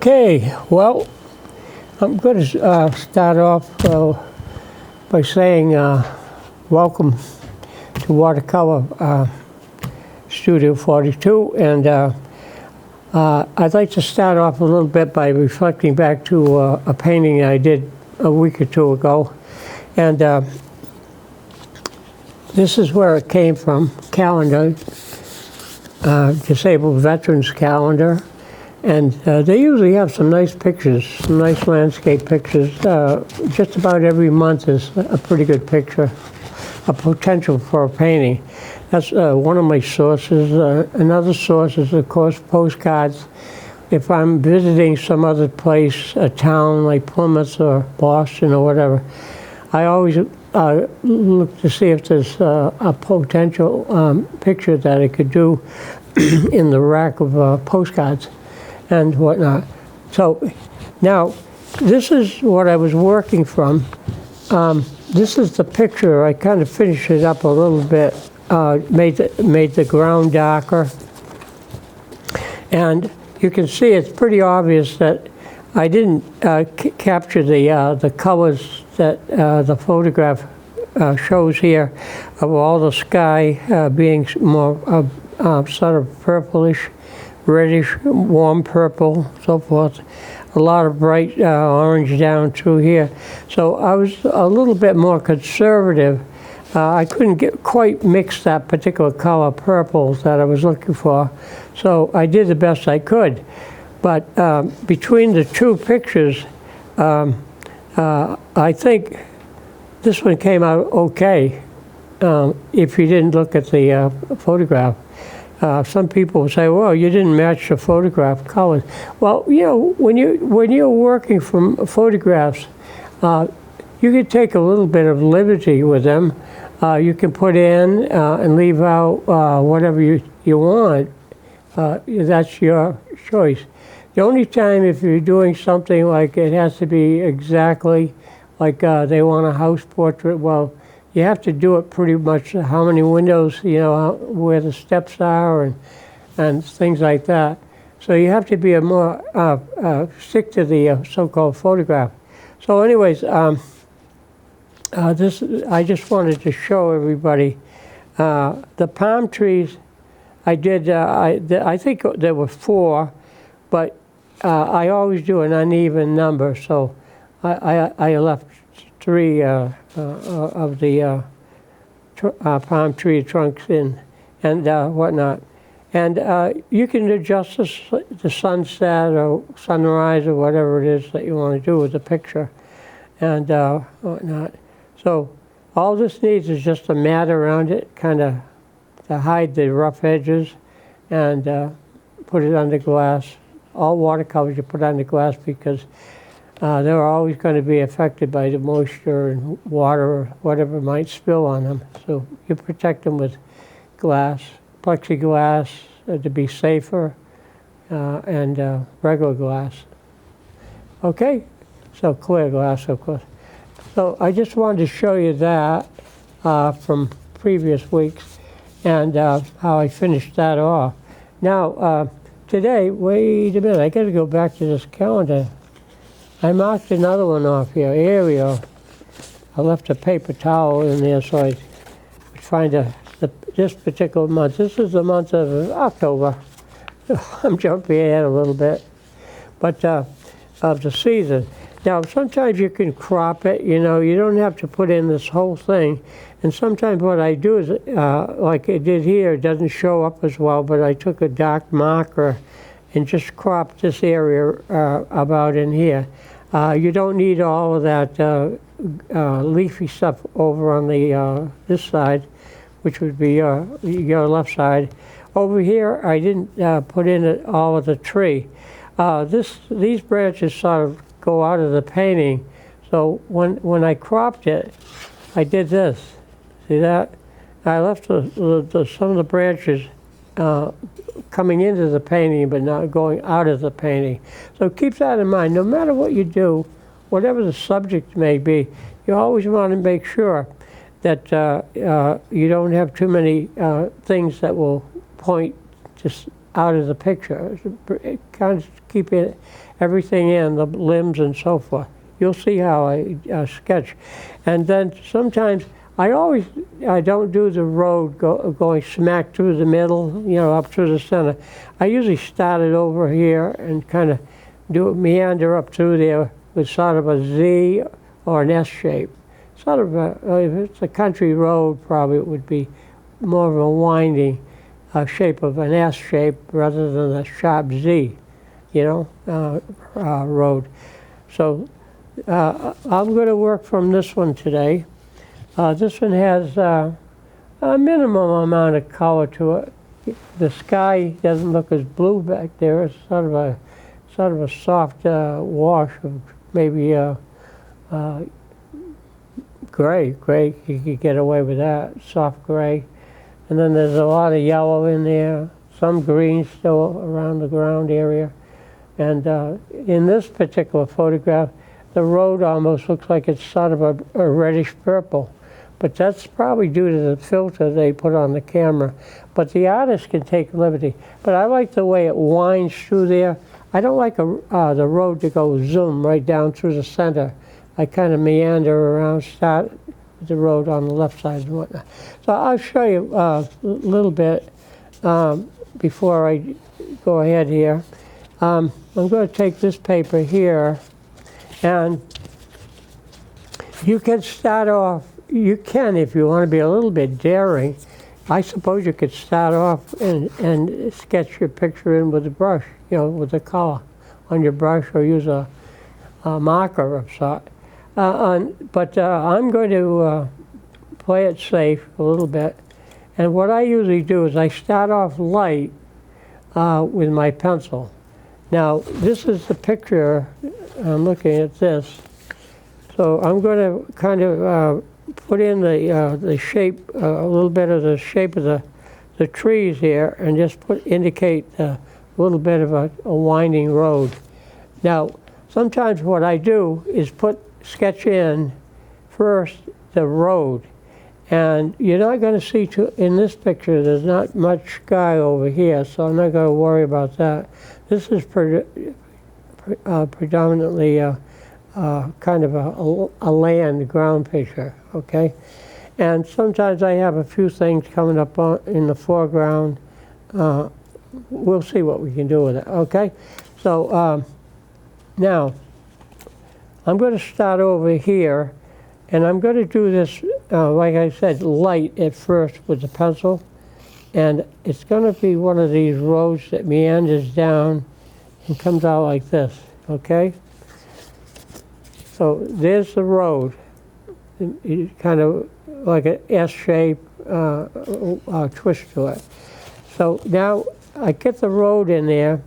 Okay, well, I'm going to start off by saying welcome to Watercolor Studio 42, and I'd like to start off a little bit by reflecting back to a painting I did a week or two ago, and this is where it came from, calendar, disabled veterans calendar. And they usually have some nice pictures, some nice landscape pictures. Just about every month is a pretty good picture, a potential for a painting. That's one of my sources. Another source is, of course, postcards. If I'm visiting some other place, a town like Plymouth or Boston or whatever, I always look to see if there's a potential picture that I could do in the rack of postcards and whatnot. So now, this is what I was working from. This is the picture. I kind of finished it up a little bit, made the ground darker. And you can see it's pretty obvious that I didn't capture the colors that the photograph shows here of all the sky being more sort of purplish, reddish, warm purple, so forth. A lot of bright orange down through here. So I was a little bit more conservative. I couldn't quite mix that particular color purple that I was looking for. So I did the best I could. But between the two pictures, I think this one came out okay if you didn't look at the photograph. Some people say, "Well, you didn't match the photograph colors." Well, you know, when you're working from photographs, you can take a little bit of liberty with them. You can put in and leave out whatever you want. That's your choice. The only time if you're doing something like it has to be exactly like they want a house portrait, well, you have to do it pretty much how many windows, you know, where the steps are and things like that. So you have to be a more, stick to the so-called photograph. So anyways, this, I just wanted to show everybody the palm trees. I did, I think there were 4, but I always do an uneven number, so I left 3 of the palm tree trunks in and whatnot. And you can adjust the sunset or sunrise or whatever it is that you want to do with the picture and whatnot. So all this needs is just a mat around it, kind of to hide the rough edges, and put it under glass. All watercolors you put under glass because they're always going to be affected by the moisture and water or whatever might spill on them. So you protect them with glass, plexiglass to be safer, and regular glass. Okay, so clear glass, of course. So I just wanted to show you that from previous weeks and how I finished that off. Now, today, wait a minute, I got to go back to this calendar. I marked another one off here, Ariel. I left a paper towel in there so I could find this particular month. This is the month of October. I'm jumping ahead a little bit, but of the season. Now, sometimes you can crop it, you know, you don't have to put in this whole thing. And sometimes what I do is, like I did here, it doesn't show up as well, but I took a dark marker and just cropped this area about in here. You don't need all of that leafy stuff over on the this side, which would be your left side. Over here, I didn't put in all of the tree. These branches sort of go out of the painting. So when I cropped it, I did this. See that? I left some of the branches coming into the painting, but not going out of the painting. So keep that in mind. No matter what you do, whatever the subject may be, you always want to make sure that you don't have too many things that will point just out of the picture. Kind of keep everything in, the limbs and so forth. You'll see how I sketch. And then sometimes I don't do the road going smack through the middle, you know, up through the center. I usually start it over here and kind of meander up through there with sort of a Z or an S shape. Sort of if it's a country road, probably it would be more of a winding shape of an S shape rather than a sharp Z, you know, road. So I'm going to work from this one today. This one has a minimum amount of color to it. The sky doesn't look as blue back there. It's sort of a soft wash of maybe gray. You could get away with that, soft gray. And then there's a lot of yellow in there, some green still around the ground area. And in this particular photograph, the road almost looks like it's sort of a reddish purple. But that's probably due to the filter they put on the camera. But the artist can take liberty. But I like the way it winds through there. I don't like the road to go zoom right down through the center. I kind of meander around, start with the road on the left side and whatnot. So I'll show you a little bit before I go ahead here. I'm going to take this paper here, and you can start off, you can, if you want to be a little bit daring, I suppose you could start off and sketch your picture in with a brush, you know, with the color on your brush, or use a marker of sort. But I'm going to play it safe a little bit. And what I usually do is I start off light with my pencil. Now, this is the picture. I'm looking at this. So I'm going to kind of put in the shape, a little bit of the shape of the trees here, and just indicate a little bit of a winding road. Now, sometimes what I do is sketch in first the road. And you're not going to see, in this picture, there's not much sky over here, so I'm not going to worry about that. This is predominantly kind of a land ground picture, okay? And sometimes I have a few things coming up in the foreground. We'll see what we can do with it, okay? So now, I'm going to start over here, and I'm going to do this, like I said, light at first with the pencil. And it's going to be one of these roads that meanders down and comes out like this, okay? So there's the road, kind of like an S shape twist to it. So now I get the road in there,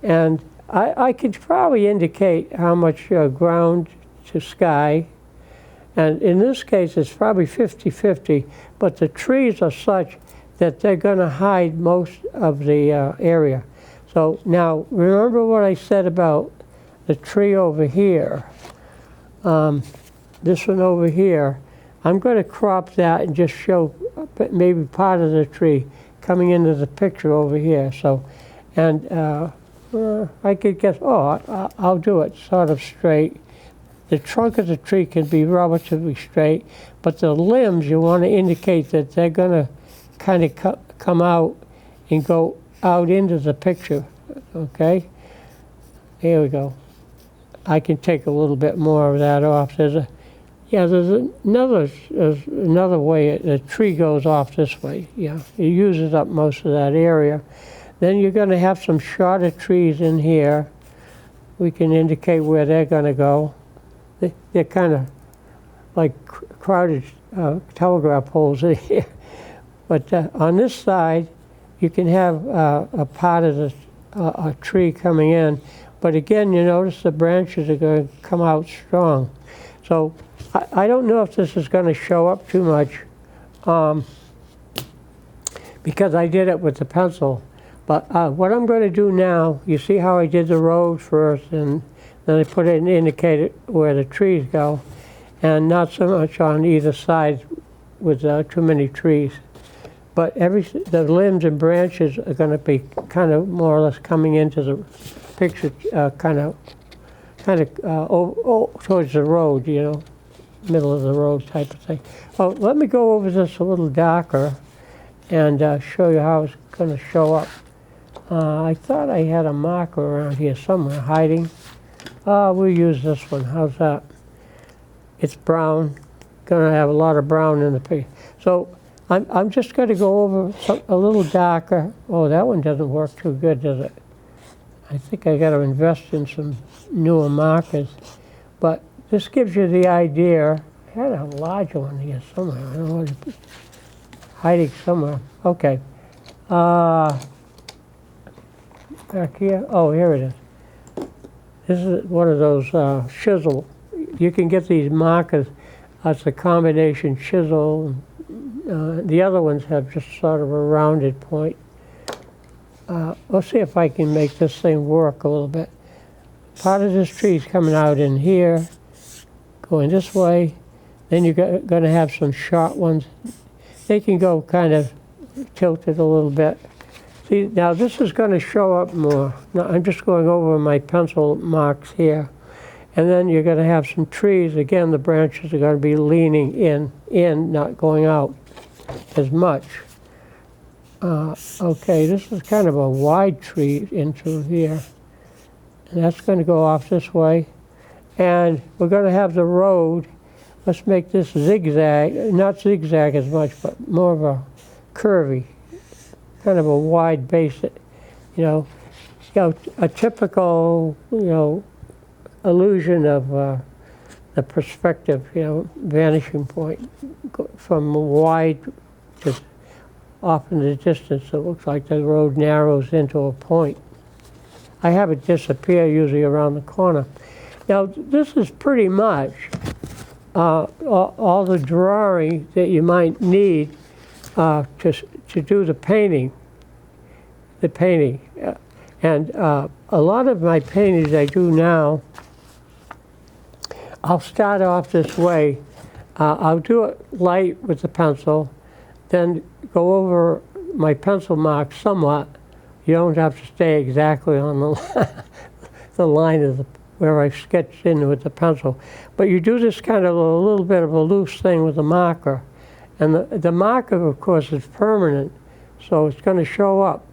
and I could probably indicate how much ground to sky. And in this case, it's probably 50-50, but the trees are such that they're going to hide most of the area. So now, remember what I said about the tree over here. This one over here, I'm going to crop that and just show maybe part of the tree coming into the picture over here. So, and I could guess, I'll do it sort of straight. The trunk of the tree can be relatively straight, but the limbs, you want to indicate that they're going to kind of come out and go out into the picture, okay? Here we go. I can take a little bit more of that off. There's another way the tree goes off this way. Yeah, it uses up most of that area. Then you're going to have some shorter trees in here. We can indicate where they're going to go. They're kind of like crowded telegraph poles in here. But on this side, you can have a part of a tree coming in. But again, you notice the branches are going to come out strong. So I don't know if this is going to show up too much because I did it with the pencil. But what I'm going to do now, you see how I did the road first, and then I put it and indicated where the trees go, and not so much on either side with too many trees. but the limbs and branches are going to be kind of more or less coming into the picture, kind of towards the road, you know, middle of the road type of thing. Oh, let me go over this a little darker and show you how it's going to show up. I thought I had a marker around here somewhere hiding. We'll use this one. How's that? It's brown. Going to have a lot of brown in the picture. So I'm just going to go over a little darker. Oh, that one doesn't work too good, does it? I think I got to invest in some newer markers. But this gives you the idea. I had a larger one here somewhere. I don't know what it's hiding somewhere. Okay. Back here. Oh, here it is. This is one of those chisel. You can get these markers. It's a combination chisel. The other ones have just sort of a rounded point. Let's see if I can make this thing work a little bit. Part of this tree is coming out in here, going this way. Then you're going to have some short ones. They can go kind of tilted a little bit. See, now this is going to show up more. Now I'm just going over my pencil marks here. And then you're going to have some trees. Again, the branches are going to be leaning in, not going out as much. Okay, this is kind of a wide tree into here. And that's going to go off this way. And we're going to have the road. Let's make this zigzag, not zigzag as much, but more of a curvy, kind of a wide base, a typical, illusion of the perspective, vanishing point from wide to off in the distance. It looks like the road narrows into a point. I have it disappear usually around the corner. Now, this is pretty much all the drawing that you might need to do the painting. And a lot of my paintings I do now, I'll start off this way. I'll do it light with the pencil, then go over my pencil marks somewhat. You don't have to stay exactly on the line of where I sketched in with the pencil. But you do this kind of a little bit of a loose thing with the marker. And the marker, of course, is permanent, so it's going to show up.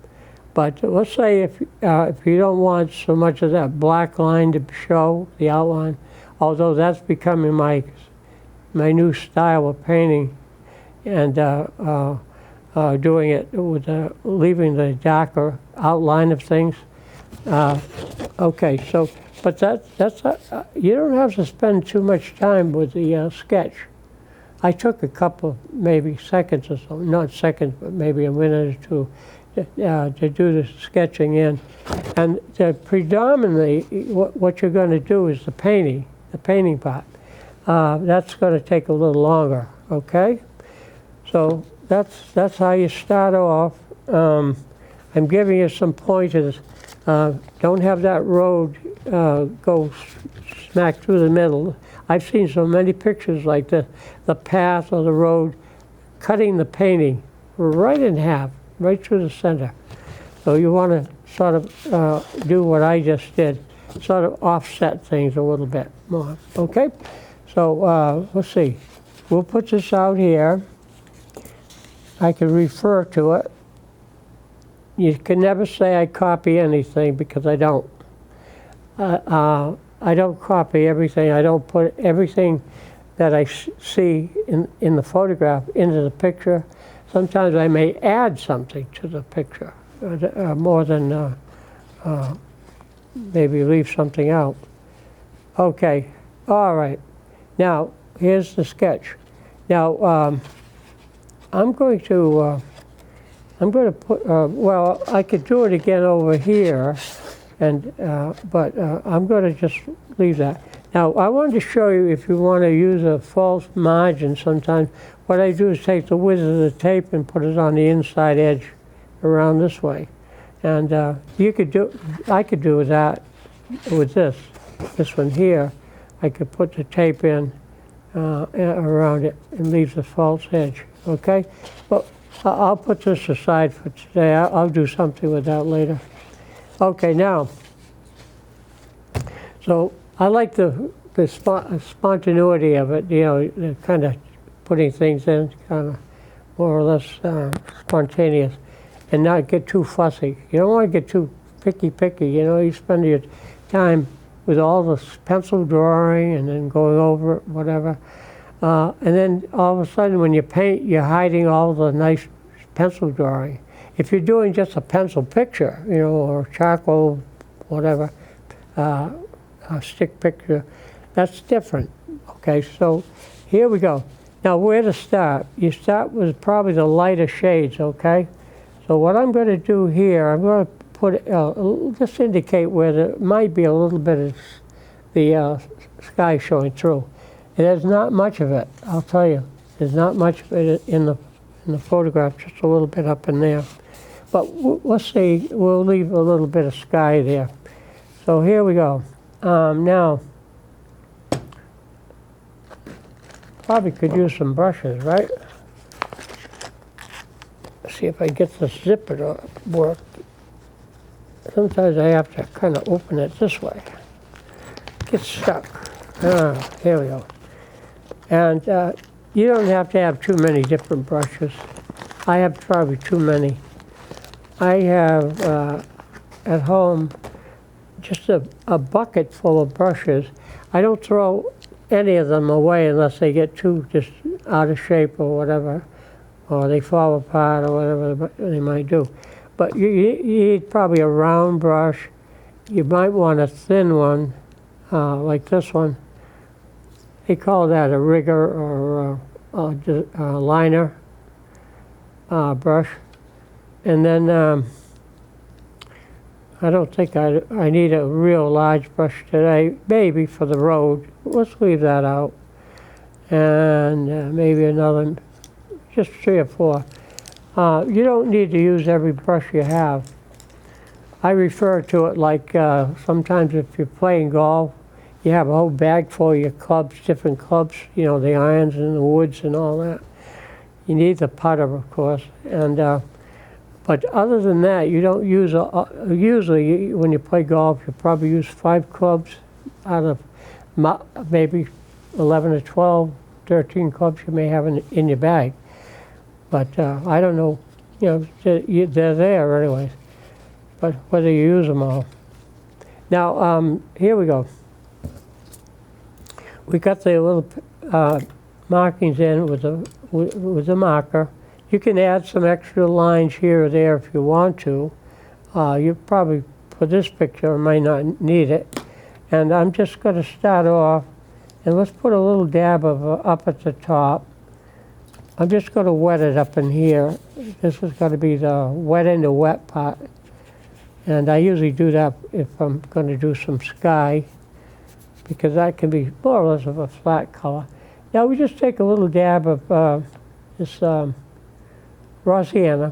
But let's say if you don't want so much of that black line to show, the outline, although that's becoming my new style of painting, and doing it with leaving the darker outline of things. Okay, so but that's you don't have to spend too much time with the sketch. I took a couple, maybe seconds or so, not seconds, but maybe a minute or two to do the sketching in. And predominantly, what you're going to do is the painting part. That's going to take a little longer, okay? So that's how you start off. I'm giving you some pointers. Don't have that road go smack through the middle. I've seen so many pictures like this, the path or the road cutting the painting right in half, right through the center. So you want to sort of do what I just did, sort of offset things a little bit more, okay? So let's see. We'll put this out here. I can refer to it. You can never say I copy anything because I don't. I don't copy everything. I don't put everything that I see in the photograph into the picture. Sometimes I may add something to the picture, more than maybe leave something out. Okay, all right. Now, here's the sketch. Now, I'm going to put, well, I could do it again over here, and but I'm going to just leave that. Now, I wanted to show you if you want to use a false margin sometimes, what I do is take the width of the tape and put it on the inside edge around this way. And I could do that with this one here. I could put the tape in around it and leave the false edge, okay? But I'll put this aside for today. I'll do something with that later. Okay, now, so I like the spontaneity of it, you know, the kind of putting things in, kind of more or less spontaneous, and not get too fussy. You don't want to get too picky, you know. You spend your time with all the pencil drawing and then going over it, whatever. And then all of a sudden when you paint, you're hiding all the nice pencil drawing. If you're doing just a pencil picture, you know, or charcoal, whatever, a stick picture, that's different. Okay, so here we go. Now where to start? You start with probably the lighter shades, okay? So what I'm going to do here, I'm going to put, just indicate where there might be a little bit of the sky showing through. And there's not much of it, I'll tell you. There's not much of it in the photograph, just a little bit up in there. But let's see, we'll leave a little bit of sky there. So here we go. Now, probably could use some brushes, right? See if I get the zipper to work. Sometimes I have to kind of open it this way. Get stuck. Here we go. And you don't have to have too many different brushes. I have probably too many. I have at home just a bucket full of brushes. I don't throw any of them away unless they get too just out of shape or whatever, or they fall apart or whatever they might do. But you need probably a round brush. You might want a thin one, like this one. They call that a rigger or a liner brush. And then I don't think I need a real large brush today, maybe for the road. Let's leave that out. And maybe another, just 3 or 4. You don't need to use every brush you have. I refer to it like sometimes if you're playing golf, you have a whole bag full of your clubs, different clubs, you know, the irons and the woods and all that. You need the putter, of course. And but other than that, you don't use, usually when you play golf, you probably use 5 clubs out of maybe 11 or 12, 13 clubs you may have in your bag. But I don't know, you know, they're there anyways. But whether you use them all. Now, here we go. We got the little markings in with the marker. You can add some extra lines here or there if you want to. You probably, for this picture, might not need it. And I'm just going to start off, and let's put a little dab of up at the top. I'm just going to wet it up in here. This is going to be the wet in the wet part. And I usually do that if I'm going to do some sky, because that can be more or less of a flat color. Now we just take a little dab of this raw sienna.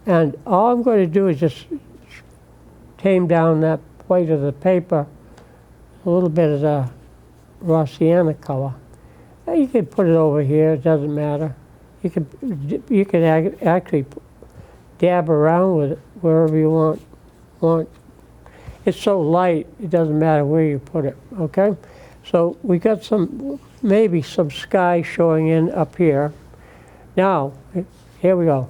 And all I'm going to do is just tame down that white of the paper, a little bit of the raw sienna color. Now you can put it over here, it doesn't matter. You can actually dab around with it wherever you want. It's so light, it doesn't matter where you put it, okay? So we got maybe some sky showing in up here. Now, here we go.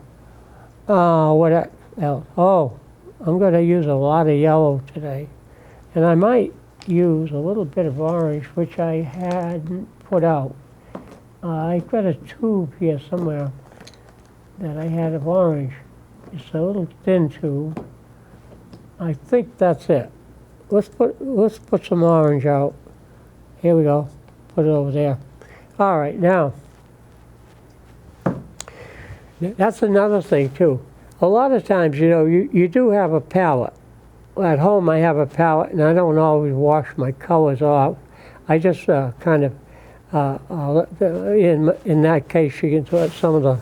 What else? Oh, I'm going to use a lot of yellow today. And I might use a little bit of orange, which I hadn't put out. I've got a tube here somewhere that I had of orange. It's a little thin tube. I think that's it. Let's put some orange out. Here we go. Put it over there. All right, now, that's another thing too. A lot of times, you know, you do have a palette. At home I have a palette, and I don't always wash my colors off. I just kind of, in that case, you can let some of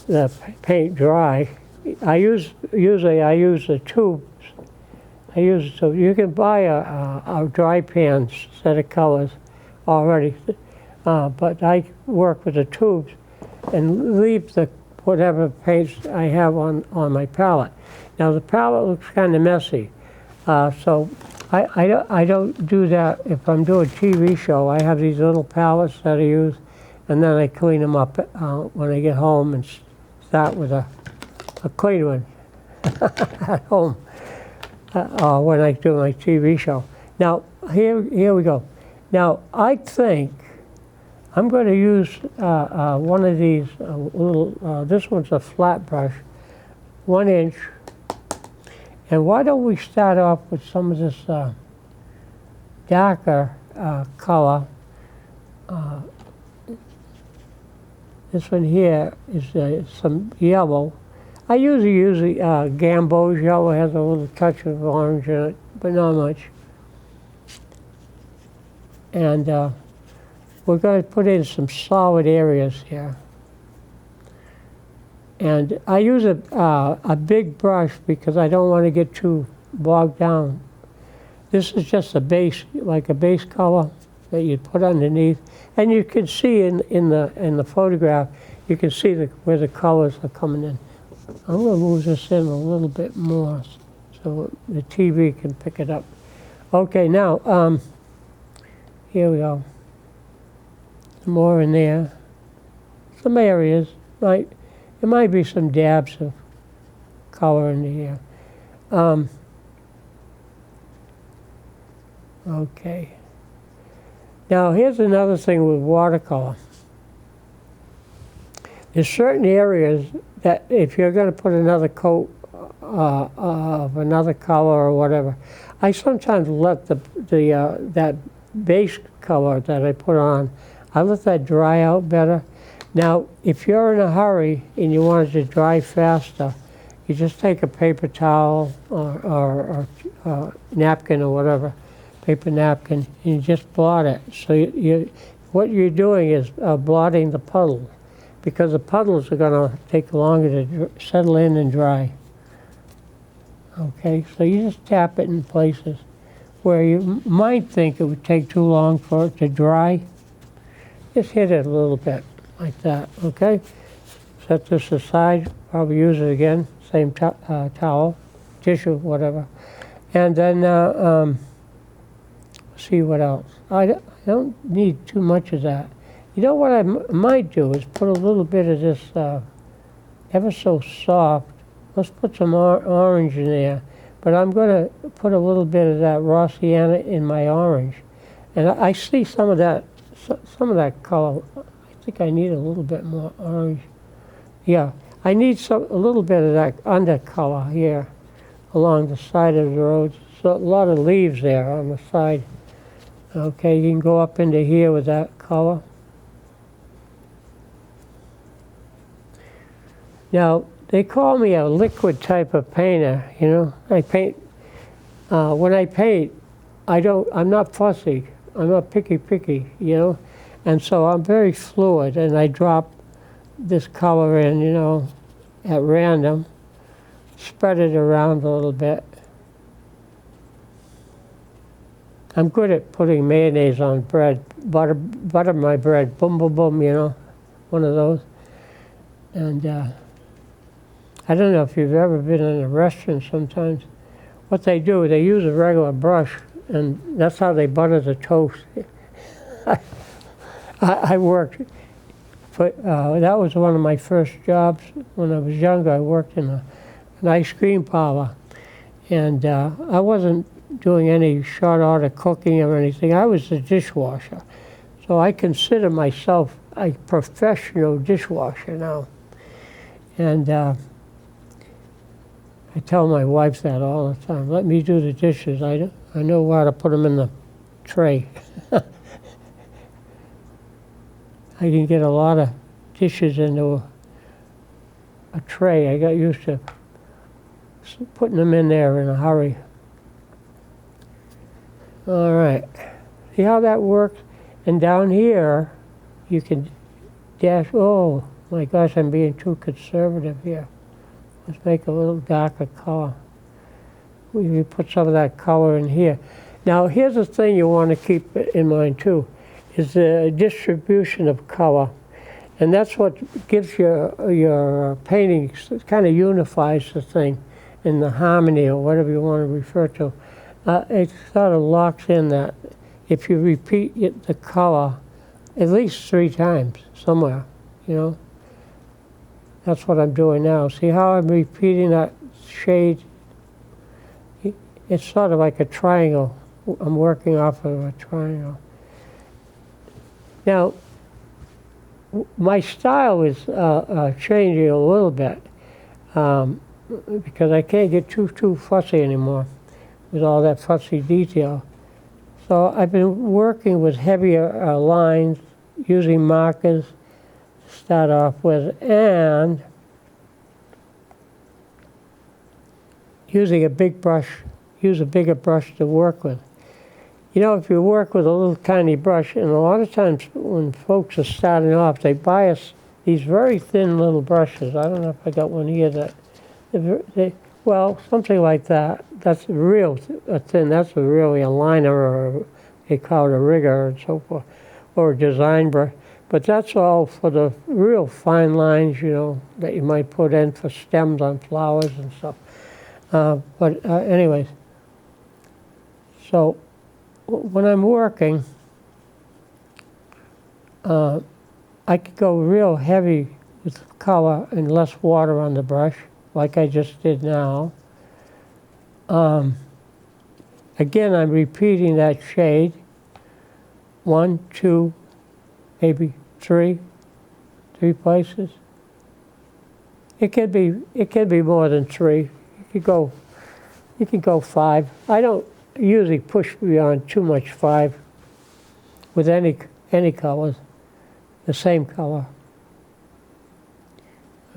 the paint dry. Usually I use the tubes. So you can buy a dry pan set of colors already, but I work with the tubes. and leave the whatever paints I have on my palette. Now the palette looks kind of messy, so I don't do that. If I'm doing a TV show, I have these little palettes that I use, and then I clean them up when I get home and start with a clean one at home when I do my TV show. Now here we go. Now I think I'm going to use one of these little, this one's a flat brush, 1 inch. And why don't we start off with some of this darker color. This one here is some yellow. I usually use Gamboge yellow. It has a little touch of orange in it, but not much. And we're going to put in some solid areas here. And I use a big brush because I don't want to get too bogged down. This is just a base, like a base color that you put underneath. And you can see in the photograph, you can see where the colors are coming in. I'm going to move this in a little bit more so the TV can pick it up. Okay, now, here we go. Some more in there. Some areas, there might be some dabs of color in here. Okay. Now here's another thing with watercolor. There's certain areas that if you're going to put another coat of another color or whatever, I sometimes let that base color that I put on, I let that dry out better. Now, if you're in a hurry and you want it to dry faster, you just take a paper towel or napkin or whatever, paper napkin, and you just blot it. So what you're doing is blotting the puddles, because the puddles are going to take longer to settle in and dry. Okay, so you just tap it in places where you might think it would take too long for it to dry. Just hit it a little bit, like that, okay? Set this aside, probably use it again, same towel, tissue, whatever. And then see what else. I don't need too much of that. You know what I might do is put a little bit of this ever so soft, let's put some orange in there, but I'm going to put a little bit of that raw sienna in my orange. And I see some of that color. I think I need a little bit more orange. Yeah, I need a little bit of that undercolor here along the side of the road. So a lot of leaves there on the side. Okay, you can go up into here with that color. Now, they call me a liquid type of painter, you know. I paint, when I paint, I'm not fussy. I'm not picky, you know. And so I'm very fluid, and I drop this color in, you know, at random, spread it around a little bit. I'm good at putting mayonnaise on bread, butter my bread, boom, boom, boom, you know, one of those. And I don't know if you've ever been in a restaurant sometimes. What they do, they use a regular brush, and that's how they butter the toast. I worked, but that was one of my first jobs when I was younger. I worked in an ice cream parlor, and I wasn't doing any short order cooking or anything. I was a dishwasher, so I consider myself a professional dishwasher now. And I tell my wife that all the time. Let me do the dishes. I know how to put them in the tray. I can get a lot of dishes into a tray. I got used to putting them in there in a hurry. All right. See how that works? And down here, you can dash. Oh, my gosh, I'm being too conservative here. Let's make a little darker color. We put some of that color in here. Now, here's the thing you want to keep in mind, too, is the distribution of color. And that's what gives your painting, kind of unifies the thing in the harmony or whatever you want to refer to. It sort of locks in that if you repeat the color at least 3 times somewhere, you know. That's what I'm doing now. See how I'm repeating that shade? It's sort of like a triangle. I'm working off of a triangle. Now, my style is changing a little bit because I can't get too fussy anymore with all that fussy detail. So I've been working with heavier lines, using markers to start off with, and using a big brush, use a bigger brush to work with. You know, if you work with a little tiny brush, and a lot of times when folks are starting off, they buy us these very thin little brushes. I don't know if I got one here that, well, something like that. That's real thin. That's really a liner, or they call it a rigger and so forth, or a design brush. But that's all for the real fine lines, you know, that you might put in for stems on flowers and stuff. Anyways, so when I'm working, I could go real heavy with color and less water on the brush, like I just did now. Again, I'm repeating that shade. 1, 2, maybe 3 places. It could be more than 3. You can go 5. I don't usually push beyond too much 5 with any colors, the same color.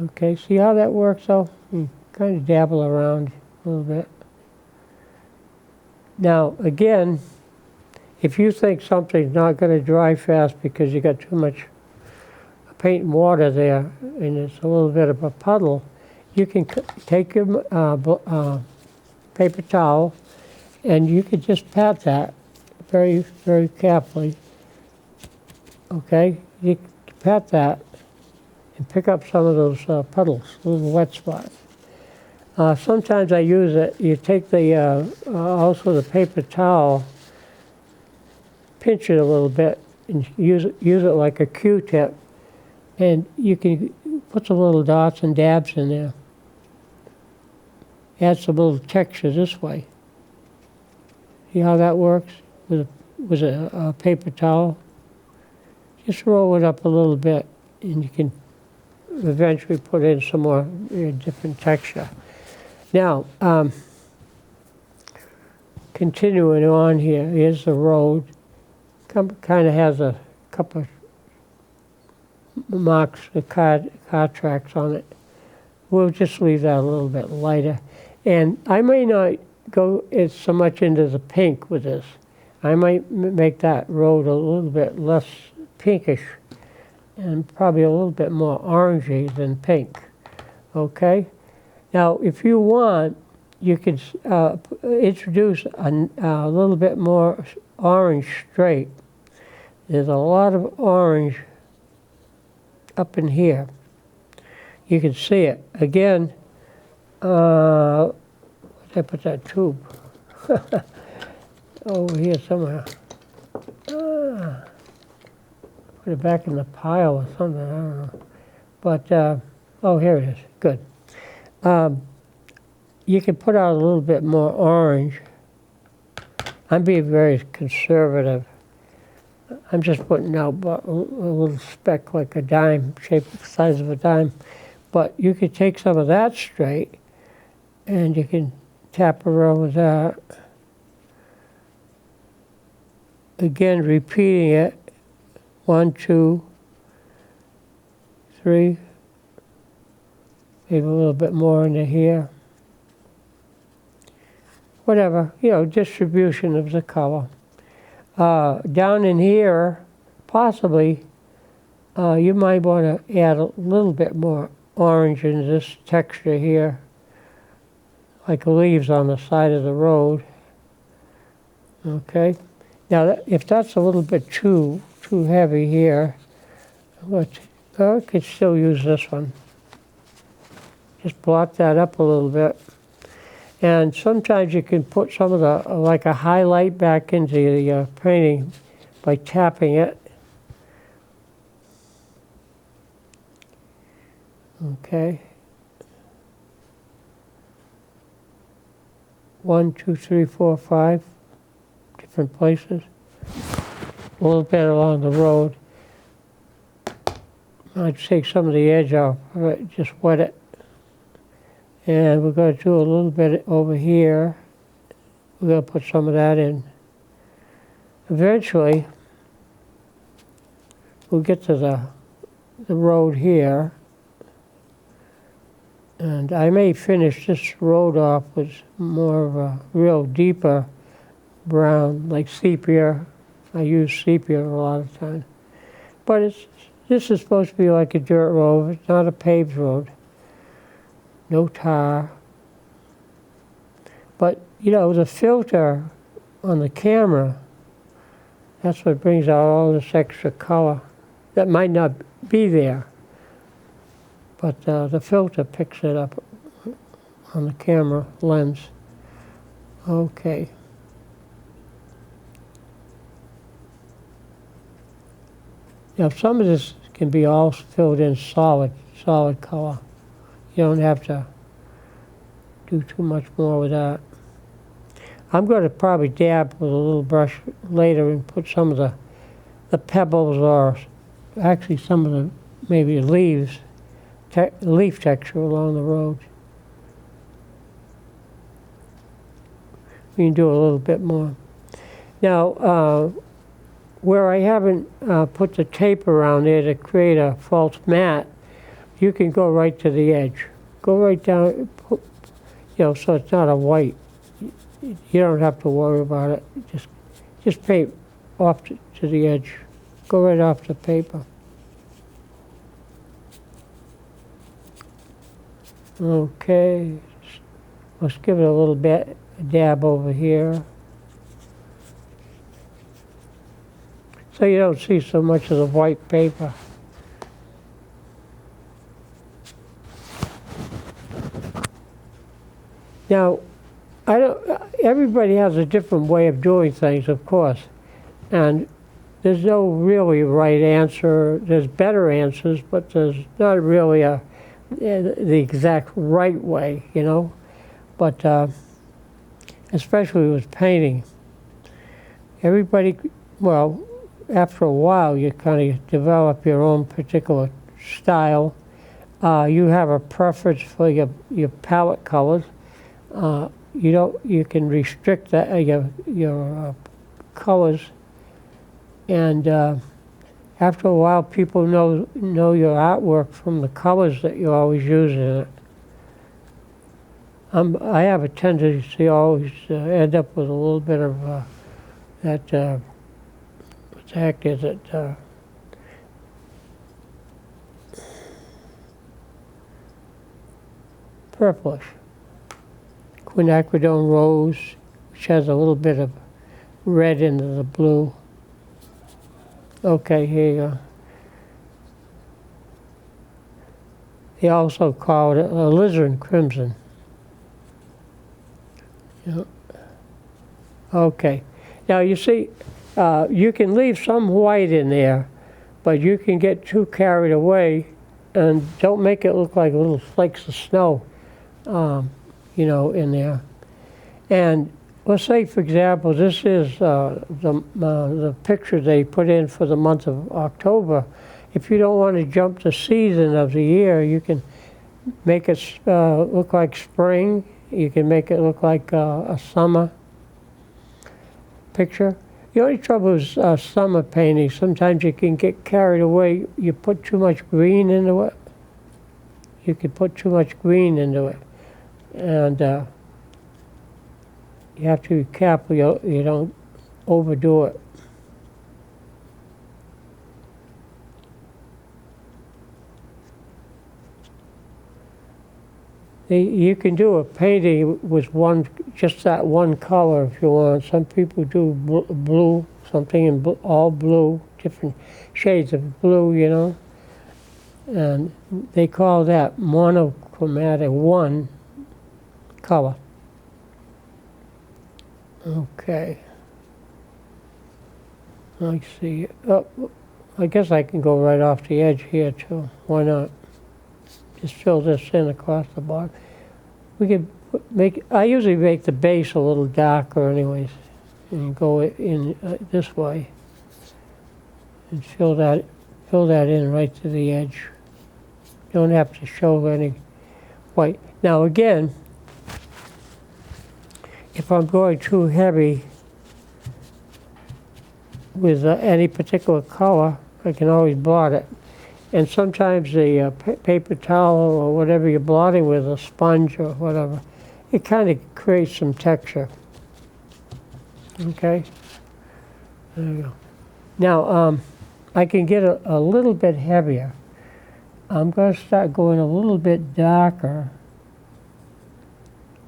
Okay, see how that works though? You kind of dabble around a little bit. Now again, if you think something's not going to dry fast because you got too much paint and water there and it's a little bit of a puddle, you can take your paper towel and you can just pat that very, very carefully. Okay, you pat that and pick up some of those puddles, little wet spots. Sometimes I use it. You take the also the paper towel, pinch it a little bit, and use it like a Q-tip, and you can put some little dots and dabs in there. Add some little texture this way. See how that works with a paper towel? Just roll it up a little bit, and you can eventually put in some more different texture. Now, continuing on here, here's the road. Kind of has a couple of marks, the car tracks on it. We'll just leave that a little bit lighter. And I may not go so much into the pink with this. I might make that road a little bit less pinkish and probably a little bit more orangey than pink. Okay? Now, if you want, you could introduce a little bit more orange straight. There's a lot of orange up in here. You can see it. Again, where'd I put that tube? Over here somewhere. Put it back in the pile or something, I don't know. But, oh, here it is. Good. You can put out a little bit more orange. I'm being very conservative. I'm just putting out a little speck like a dime, shaped the size of a dime. But you could take some of that straight and you can tap around with that. Again, repeating it. 1, 2, 3. Maybe a little bit more into here. Whatever, you know, distribution of the color. Down in here, possibly, you might want to add a little bit more orange in this texture here, like leaves on the side of the road. Okay. Now, if that's a little bit too heavy here, I could still use this one. Just blot that up a little bit. And sometimes you can put some of the, like a highlight back into the painting by tapping it. Okay. 1, 2, 3, 4, 5 different places. A little bit along the road. I'd take some of the edge off, just wet it. And we're going to do a little bit over here. We're going to put some of that in. Eventually, we'll get to the road here. And I may finish this road off with more of a real deeper brown, like sepia. I use sepia a lot of times. But this is supposed to be like a dirt road. It's not a paved road. No tar. But, you know, the filter on the camera, that's what brings out all this extra color that might not be there. But the filter picks it up on the camera lens. Okay. Now some of this can be all filled in solid color. You don't have to do too much more with that. I'm going to probably dab with a little brush later and put some of the pebbles or actually some of the maybe leaves. Leaf texture along the road. We can do a little bit more. Now, where I haven't put the tape around there to create a false matte, you can go right to the edge. Go right down, you know, so it's not a white. You don't have to worry about it. Just paint off to the edge. Go right off the paper. Okay, let's give it a little bit, a dab over here. So you don't see so much of the white paper. Now, everybody has a different way of doing things, of course, and there's no really right answer. There's better answers, but there's not really the exact right way, you know, but especially with painting. Everybody, well, after a while you kind of develop your own particular style. You have a preference for your palette colors. You can restrict that, your colors, and after a while, people know your artwork from the colors that you always use in it. I have a tendency to always end up with a little bit of that, what the heck is it? Purplish. Quinacridone rose, which has a little bit of red into the blue. Okay, here you go. They also call it alizarin crimson. Yeah. Okay. Now you see, you can leave some white in there, but you can get too carried away and don't make it look like little flakes of snow, you know, in there. And let's say, for example, this is the picture they put in for the month of October. If you don't want to jump the season of the year, you can make it look like spring. You can make it look like a summer picture. The only trouble is summer painting. Sometimes you can get carried away. You put too much green into it. You can put too much green into it. And you have to be careful you don't overdo it. You can do a painting with just that one color if you want. Some people do blue, something in all blue, different shades of blue, you know. and they call that monochromatic 1 color. Okay. Let's see. Oh, I guess I can go right off the edge here too. Why not? Just fill this in across the bottom. We could I usually make the base a little darker anyways, and go in this way, and fill that in right to the edge. Don't have to show any white. Now again, if I'm going too heavy with any particular color, I can always blot it. And sometimes the paper towel or whatever you're blotting with, a sponge or whatever, it kind of creates some texture. Okay? There you go. Now, I can get a little bit heavier. I'm going to start going a little bit darker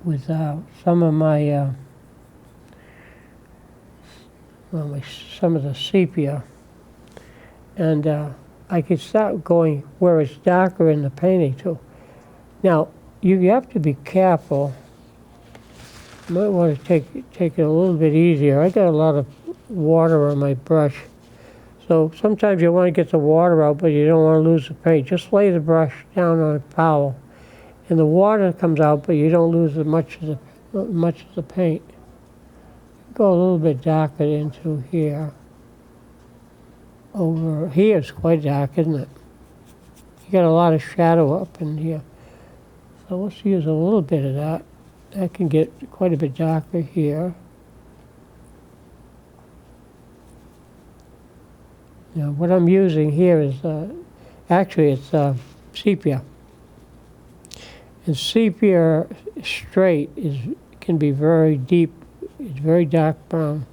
with some of my some of the sepia, and I could start going where it's darker in the painting too. Now you have to be careful. You might want to take it a little bit easier. I got a lot of water on my brush, so sometimes you want to get the water out, but you don't want to lose the paint. Just lay the brush down on a towel, and the water comes out, but you don't lose much of the paint. Go a little bit darker into here. Over here it's quite dark, isn't it? You got a lot of shadow up in here. So let's use a little bit of that. That can get quite a bit darker here. Now what I'm using here is, actually it's sepia. And sepia straight can be very deep. It's very dark brown.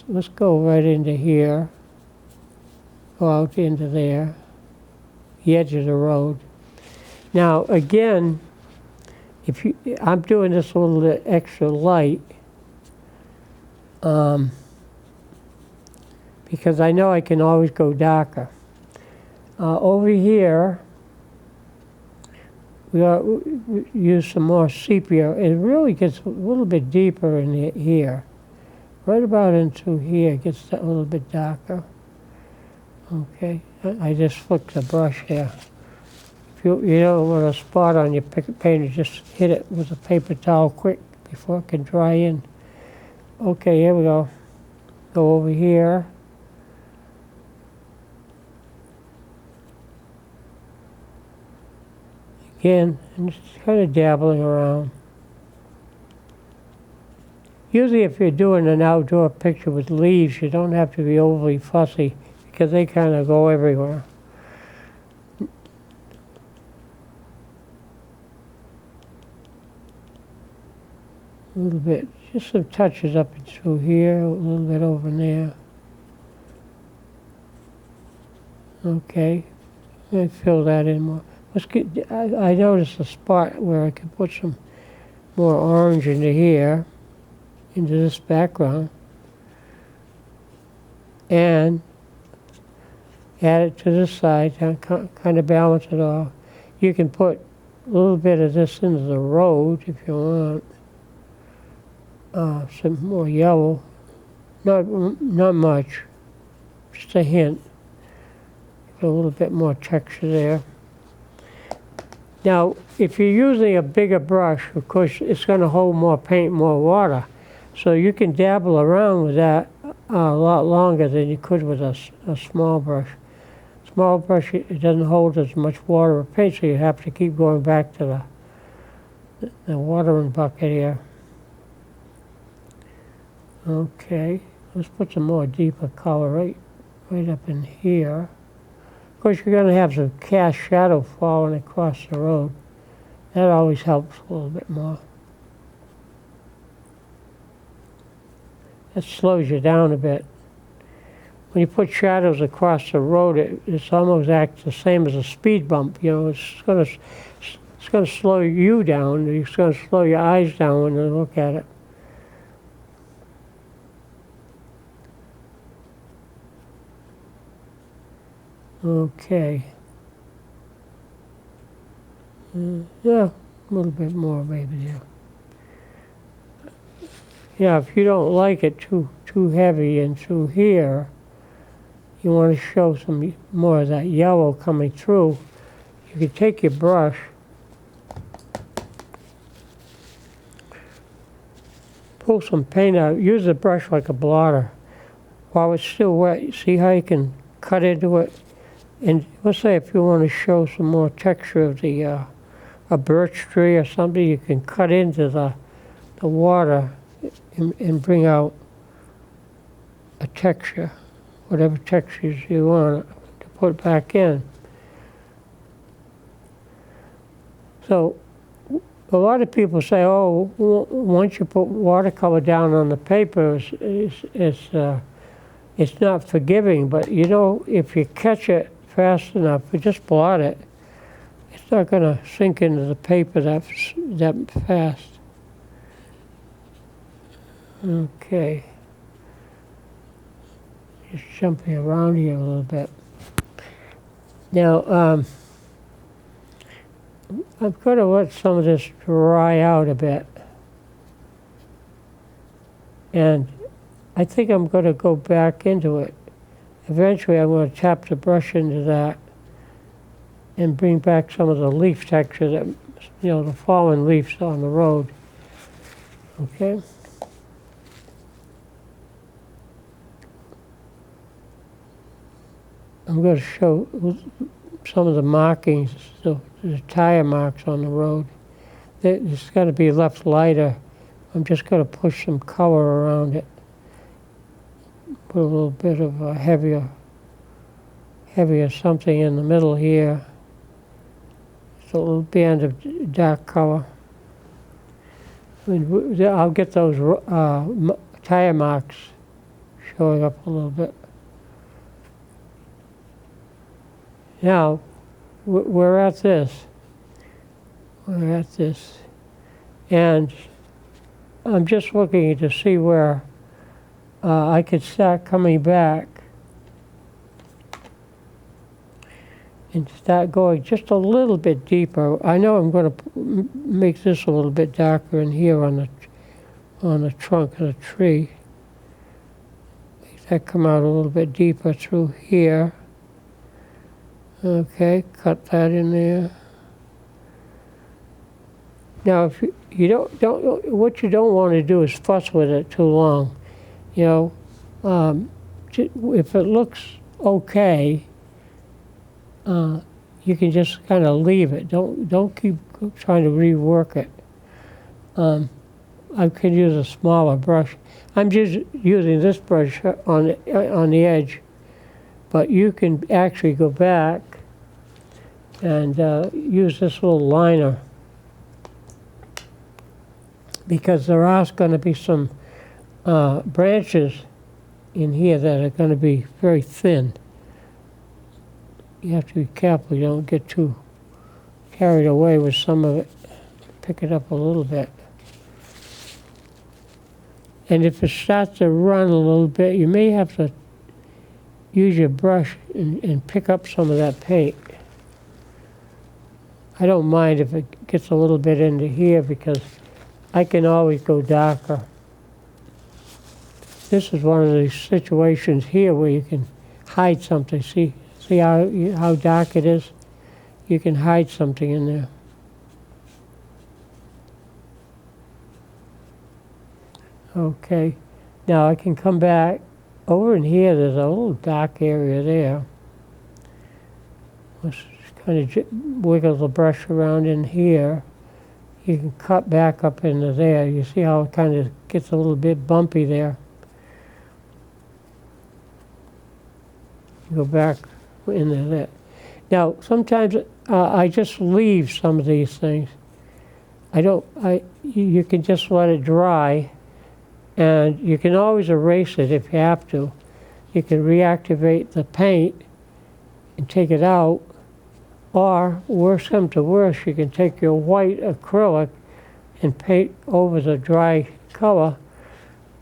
Let's go right into here. Go out into there. The edge of the road. Now again, I'm doing this a little bit extra light because I know I can always go darker. Over here, we use some more sepia. It really gets a little bit deeper in here. Right about into here, it gets a little bit darker. Okay, I just flicked the brush here. If you don't want a spot on your painter, just hit it with a paper towel quick before it can dry in. Okay, here we go. Go over here. Again, I'm just kind of dabbling around. Usually if you're doing an outdoor picture with leaves, you don't have to be overly fussy because they kind of go everywhere. A little bit, just some touches up and through here, a little bit over there. Okay, I fill that in more. I noticed a spot where I could put some more orange into here, into this background, and add it to this side to kind of balance it all. You can put a little bit of this into the road if you want. Some more yellow, not much, just a hint. A little bit more texture there. Now, if you're using a bigger brush, of course, it's going to hold more paint, more water. So you can dabble around with that a lot longer than you could with a small brush. Small brush, it doesn't hold as much water or paint, so you have to keep going back to the watering bucket here. Okay, let's put some more deeper color right up in here. Of course, you're going to have some cast shadow falling across the road. That always helps a little bit more. That slows you down a bit. When you put shadows across the road, it's almost acts the same as a speed bump. You know, it's going to slow you down. It's going to slow your eyes down when you look at it. Okay. Yeah, a little bit more maybe there. Yeah, if you don't like it too heavy and through here, you want to show some more of that yellow coming through. You can take your brush, pull some paint out, use the brush like a blotter while it's still wet. You see how you can cut into it? And let's say if you want to show some more texture of the a birch tree or something, you can cut into the water and bring out a texture, whatever textures you want to put back in. So a lot of people say, oh, once you put watercolor down on the paper, it's not forgiving. But you know, if you catch it fast enough, you just blot it, it's not going to sink into the paper that fast. Okay. Just jumping around here a little bit. Now, I'm going to let some of this dry out a bit. And I think I'm going to go back into it. Eventually, I'm going to tap the brush into that and bring back some of the leaf texture that, you know, the fallen leaves on the road. Okay? I'm going to show some of the markings, the tire marks on the road. It's got to be left lighter. I'm just going to push some color around it. Put a little bit of a heavier something in the middle here. Just a little band of dark color. I mean, I'll get those tire marks showing up a little bit. Now, we're at this. And I'm just looking to see where I could start coming back and start going just a little bit deeper. I know I'm going to make this a little bit darker in here on the trunk of the tree. Make that come out a little bit deeper through here. Okay, cut that in there. Now, if you don't what you don't want to do is fuss with it too long. You know, if it looks okay, you can just kind of leave it. Don't keep trying to rework it. I could use a smaller brush. I'm just using this brush on the edge, but you can actually go back and use this little liner, because there are going to be some branches in here that are going to be very thin. You have to be careful you don't get too carried away with some of it. Pick it up a little bit. And if it starts to run a little bit, you may have to use your brush and pick up some of that paint. I don't mind if it gets a little bit into here, because I can always go darker. This is one of these situations here where you can hide something. See how dark it is? You can hide something in there. Okay, now I can come back. Over in here, there's a little dark area there. Let's kind of wiggle the brush around in here. You can cut back up into there. You see how it kind of gets a little bit bumpy there. Go back into that. Now, sometimes I just leave some of these things. You can just let it dry, and you can always erase it if you have to. You can reactivate the paint and take it out, or worse come to worse, you can take your white acrylic and paint over the dry color,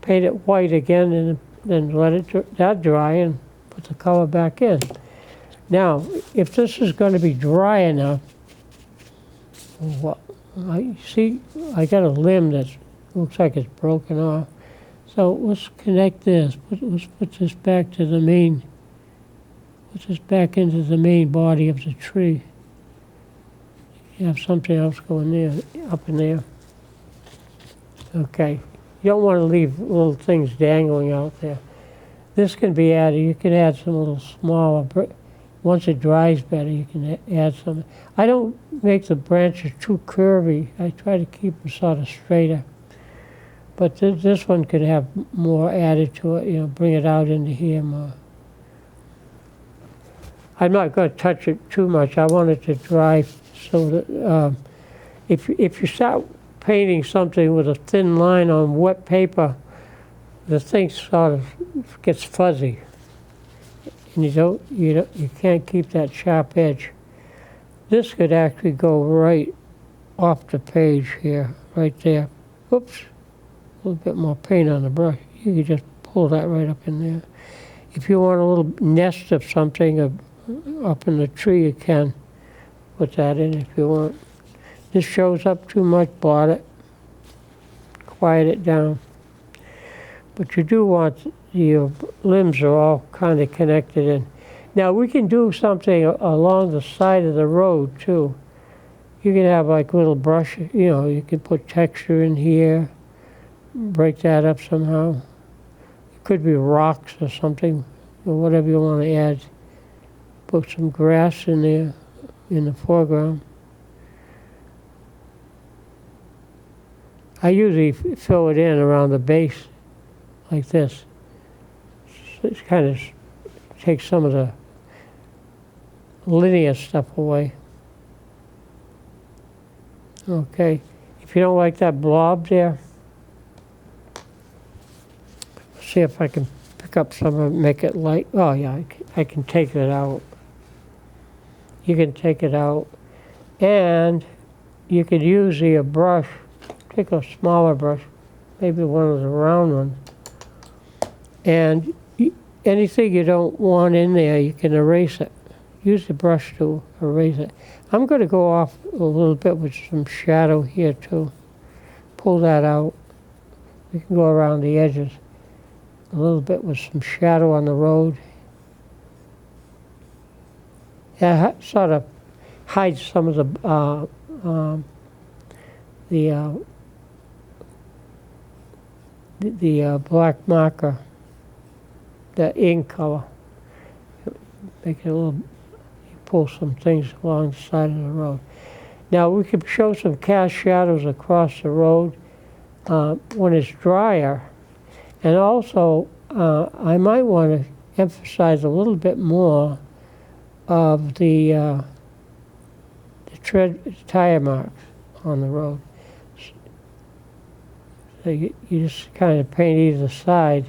paint it white again, and then let that dry and put the color back in. Now, if this is going to be dry enough, well, I see I got a limb that looks like it's broken off. So let's connect this. Let's put this back to the main. Put this back into the main body of the tree. You have something else going there, up in there. Okay. You don't want to leave little things dangling out there. This can be added. You can add some little smaller. Once it dries better, you can add some. I don't make the branches too curvy. I try to keep them sort of straighter. But this one could have more added to it, you know, bring it out into here more. I'm not going to touch it too much. I want it to dry so that if you start painting something with a thin line on wet paper, the thing sort of gets fuzzy. And you can't keep that sharp edge. This could actually go right off the page here, right there. Oops, a little bit more paint on the brush. You can just pull that right up in there. If you want a little nest of something up in the tree, you can put that in if you want. This shows up too much, blot it, quiet it down. But you do want your limbs are all kind of connected in. Now we can do something along the side of the road too. You can have like little brush, you know, you can put texture in here, break that up somehow. It could be rocks or something, or whatever you want to add. Put some grass in there, in the foreground. I usually fill it in around the base, like this. It kind of takes some of the linear stuff away. Okay, if you don't like that blob there, see if I can pick up some of it, make it light. Oh yeah, I can take it out. You can take it out, and you could use a brush, take a smaller brush, maybe one of the round ones, and anything you don't want in there, you can erase it. Use the brush to erase it. I'm going to go off a little bit with some shadow here too. Pull that out. We can go around the edges a little bit with some shadow on the road. Yeah, sort of hides some of the black marker, the ink color. Make it a little, you pull some things along the side of the road. Now we could show some cast shadows across the road when it's drier. And also, I might want to emphasize a little bit more of the tire marks on the road. So you just kind of paint either side.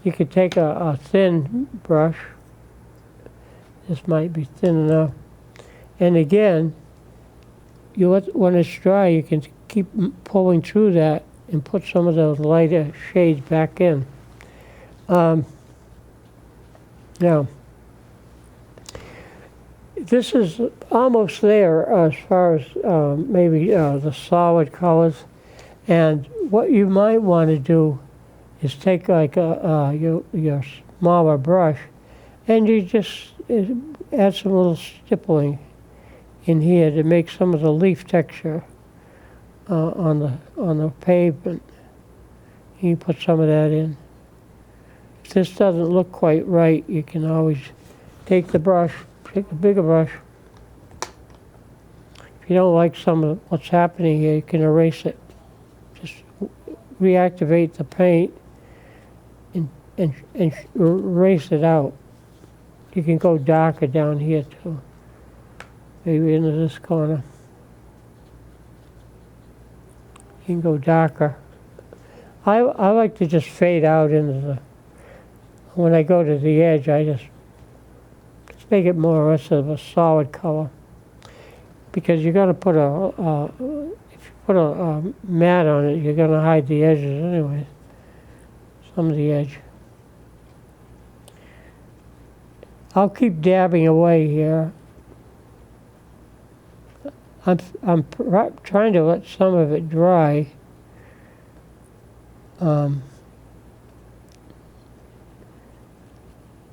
You could take a thin brush. This might be thin enough. And again, when it's dry, you can keep pulling through that and put some of those lighter shades back in. Now, this is almost there as far as maybe the solid colors. And what you might want to do is take like your smaller brush, and you just add some little stippling in here to make some of the leaf texture on the pavement. You put some of that in. If this doesn't look quite right, you can always take the brush, take a bigger brush. If you don't like some of what's happening here, you can erase it. Just reactivate the paint and erase it out. You can go darker down here too. Maybe into this corner. You can go darker. I like to just fade out into the, when I go to the edge, I just make it more or less of a solid color. Because you're gonna put if you put a mat on it, you're gonna hide the edges anyway. Some of the edge. I'll keep dabbing away here. I'm trying to let some of it dry.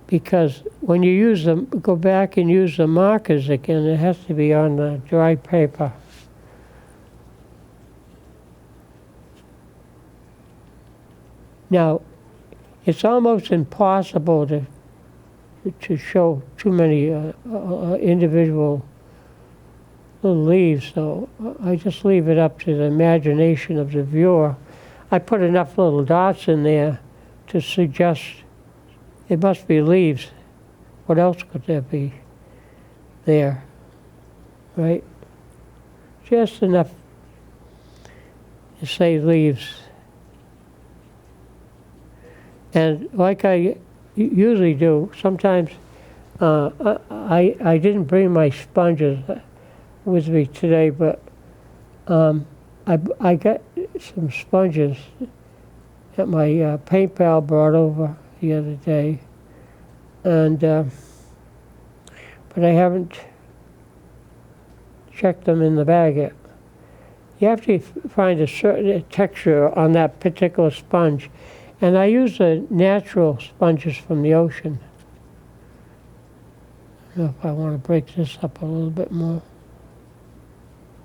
Because when you use them, go back and use the markers again, it has to be on the dry paper. Now, it's almost impossible to show too many individual little leaves, so I just leave it up to the imagination of the viewer. I put enough little dots in there to suggest it must be leaves. What else could there be there, right? Just enough to say leaves. And like I usually do, sometimes I didn't bring my sponges with me today, but I got some sponges that my paint pal brought over the other day, and but I haven't checked them in the bag yet. You have to find a certain texture on that particular sponge, and I use the natural sponges from the ocean. I don't know if I want to break this up a little bit more.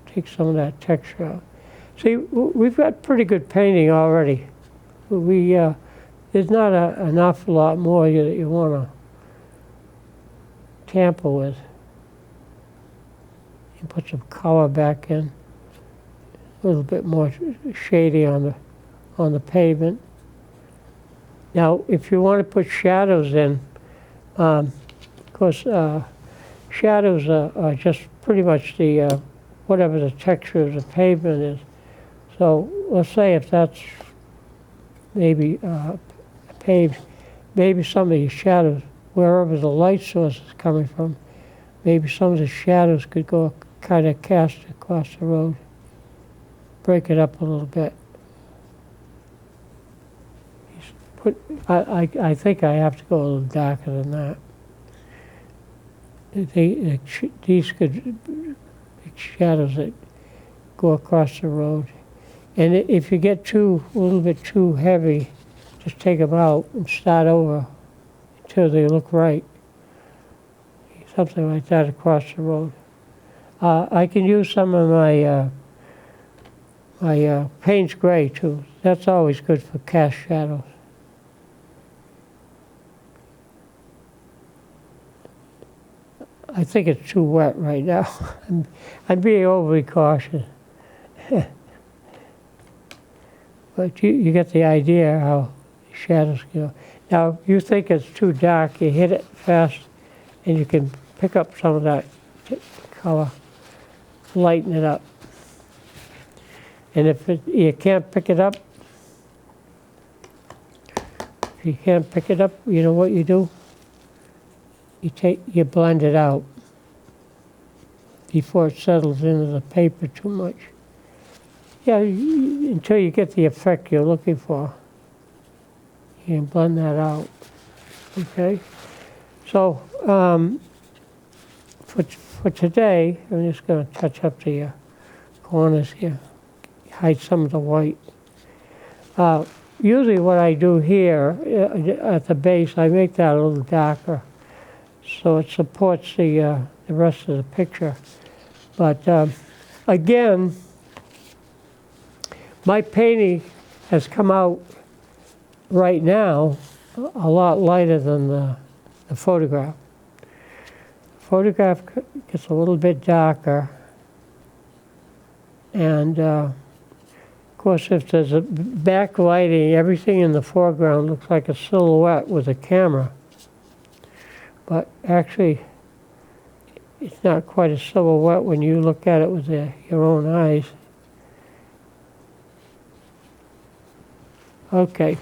Take some of that texture out. See, we've got pretty good painting already. There's not an awful lot more that you want to tamper with. You put some color back in, a little bit more shady on the pavement. Now, if you want to put shadows in, of course, shadows are just pretty much the whatever the texture of the pavement is. So let's say if that's maybe paved, maybe some of the shadows, wherever the light source is coming from, maybe some of the shadows could go kind of cast across the road, break it up a little bit. I think I have to go a little darker than that. These could be shadows that go across the road. And if you get a little bit too heavy, just take them out and start over until they look right. Something like that across the road. I can use some of my Payne's Gray too. That's always good for cast shadows. I think it's too wet right now. I'm being overly cautious. But you get the idea how shadows go. Now, if you think it's too dark, you hit it fast, and you can pick up some of that color, lighten it up. And if you can't pick it up, you know what you do? You blend it out before it settles into the paper too much. Yeah, until you get the effect you're looking for. You can blend that out, okay? So for today, I'm just going to touch up the corners here, hide some of the white. Usually what I do here at the base, I make that a little darker so it supports the rest of the picture. But again, my painting has come out right now a lot lighter than the photograph. The photograph gets a little bit darker, and of course if there's a backlighting, everything in the foreground looks like a silhouette with a camera. But actually, it's not quite a silhouette when you look at it with your own eyes. Okay.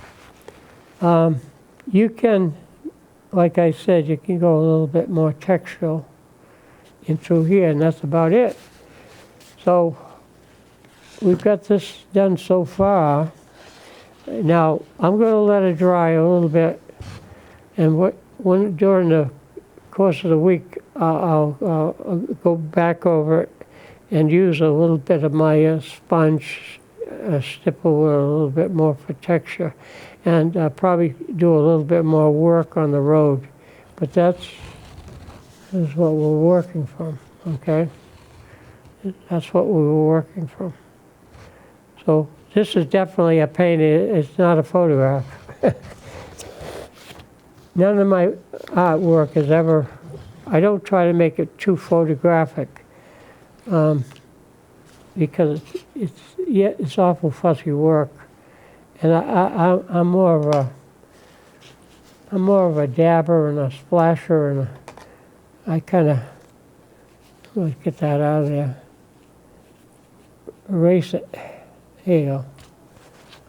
You can, like I said, you can go a little bit more textural in through here, and that's about it. So we've got this done so far. Now, I'm going to let it dry a little bit, and during the course of the week, I'll go back over it and use a little bit of my sponge, stipple with a little bit more for texture, and probably do a little bit more work on the road. But this is what we're working from, okay? That's what we were working from. So this is definitely a painting. It's not a photograph. None of my artwork is ever, I don't try to make it too photographic, because it's awful fussy work. And I'm more of a dabber and a splasher, and I kind of, let's get that out of there. Erase it. Here you go.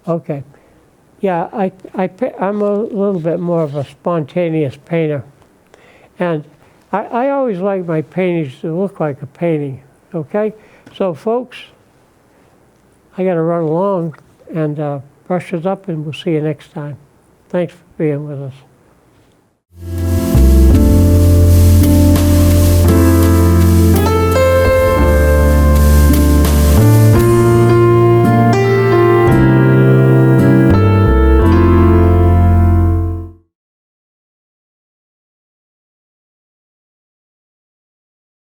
Okay. Yeah, I'm a little bit more of a spontaneous painter. And I always like my paintings to look like a painting, okay? So folks, I gotta run along and brush it up, and we'll see you next time. Thanks for being with us.